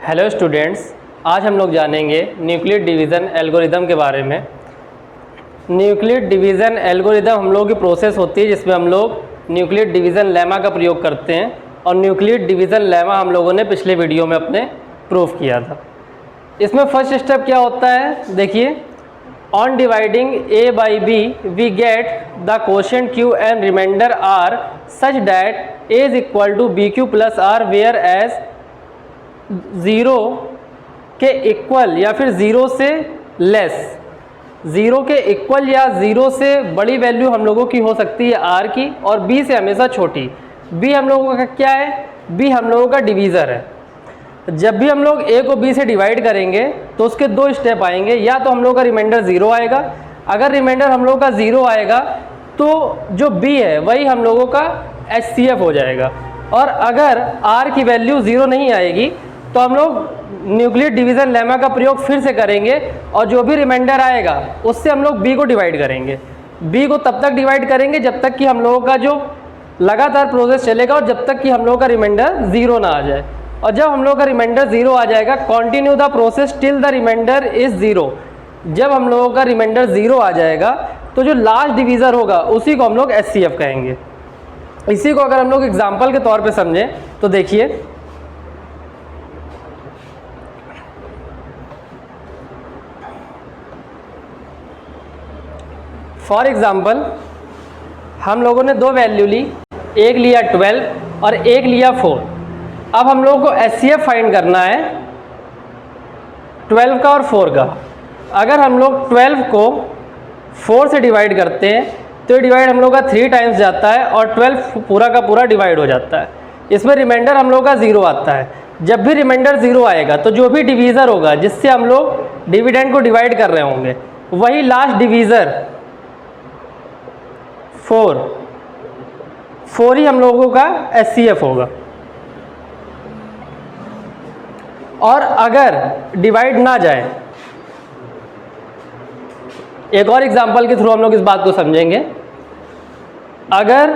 Hello students, आज हम लोग जानेंगे न्यूक्लियर डिवीज़न एल्गोरिदम के बारे में। न्यूक्लियर डिवीज़न एल्गोरिदम हम लोगों की प्रोसेस होती है जिसमें हम लोग न्यूक्लियर डिवीज़न लेमा का प्रयोग करते हैं और न्यूक्लियर डिवीज़न लेमा हम लोगों ने पिछले वीडियो में अपने प्रूफ किया था। इसमें फर्स्ट स्टेप क्या होता है, देखिए, on dividing a by b we get the quotient q and remainder r such that a is equal to b q plus r where as 0 के इक्वल या फिर 0 से लेस, 0 के इक्वल या 0 से बड़ी वैल्यू हम लोगों की हो सकती है r की और b से हमेशा छोटी। b हम लोगों का क्या है, b हम लोगों का डिवीज़र है। जब भी हम लोग a को b से डिवाइड करेंगे तो उसके दो स्टेप आएंगे, या तो हम लोग का रिमाइंडर 0 आएगा। अगर रिमाइंडर हम लोग का 0 आएगा तो जो b है वही हम लोगों का HCF हो जाएगा, और अगर r की वैल्यू 0 नहीं आएगी तो हम लोग न्यूक्लियर डिवीज़न लेमा का प्रयोग फिर से करेंगे और जो भी रिमाइंडर आएगा उससे हम लोग b को डिवाइड करेंगे। b को तब तक डिवाइड करेंगे जब तक कि हम लोगों का जो लगातार प्रोसेस चलेगा और जब तक कि हम लोगों का रिमाइंडर 0 ना आ जाए। और जब हम लोगों का रिमाइंडर 0 आ जाएगा, continue the process till the remainder is 0। जब हम लोगों का रिमाइंडर 0 आ जाएगा तो जो लास्ट डिवीज़र होगा उसी को हम लोग HCF कहेंगे। इसी को अगर हम लोग एग्जाम्पल के तौर पे समझें तो देखिए, फॉर एग्ज़ाम्पल हम लोगों ने दो वैल्यू ली, एक लिया 12 और एक लिया 4। अब हम लोगों को HCF फाइंड करना है 12 का और 4 का। अगर हम लोग 12 को 4 से डिवाइड करते हैं तो ये डिवाइड हम लोग का 3 टाइम्स जाता है और 12 पूरा का पूरा डिवाइड हो जाता है। इसमें रिमाइंडर हम लोग का 0 आता है। जब भी रिमाइंडर 0 आएगा तो जो भी डिवीज़र होगा जिससे हम लोग डिविडेंड को डिवाइड कर रहे होंगे वही लास्ट डिवीज़र 4 ही हम लोगों का HCF होगा। और अगर डिवाइड ना जाए, एक और एग्जांपल के थ्रू हम लोग इस बात को समझेंगे। अगर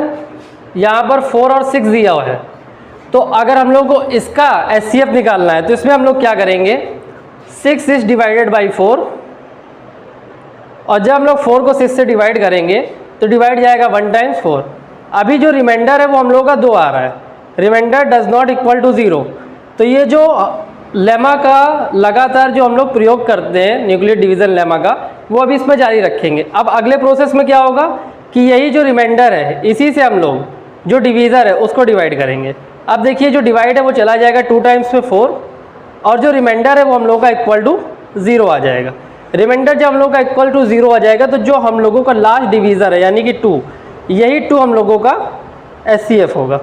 यहाँ पर 4 और 6 दिया हुआ है तो अगर हम लोग को इसका HCF निकालना है तो इसमें हम लोग क्या करेंगे, 6 इज डिवाइडेड बाई 4, और जब हम लोग 4 को 6 से डिवाइड करेंगे तो डिवाइड जाएगा 1 टाइम्स 4। अभी जो रिमाइंडर है वो हम लोग का 2 आ रहा है, remainder does not equal to 0। तो ये जो लेमा का लगातार जो हम लोग प्रयोग करते हैं न्यूक्लियर डिवीज़न लेमा का, वो अभी इसमें जारी रखेंगे। अब अगले प्रोसेस में क्या होगा कि यही जो रिमाइंडर है इसी से हम लोग जो डिवीज़र है उसको डिवाइड करेंगे। अब देखिए, जो डिवाइड है वो चला जाएगा 2 टाइम्स में 4, और जो रिमाइंडर है वो हम लोग का इक्वल टू 0 आ जाएगा। रिमाइंडर जब हम लोग का इक्वल टू 0 आ जाएगा तो जो हम लोगों का लास्ट डिवीज़र है यानी कि 2, यही 2 हम लोगों का HCF होगा।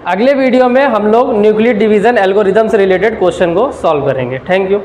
अगले वीडियो में हम लोग न्यूक्लियर डिवीज़न एल्गोरिदम से रिलेटेड क्वेश्चन को सॉल्व करेंगे। Thank you.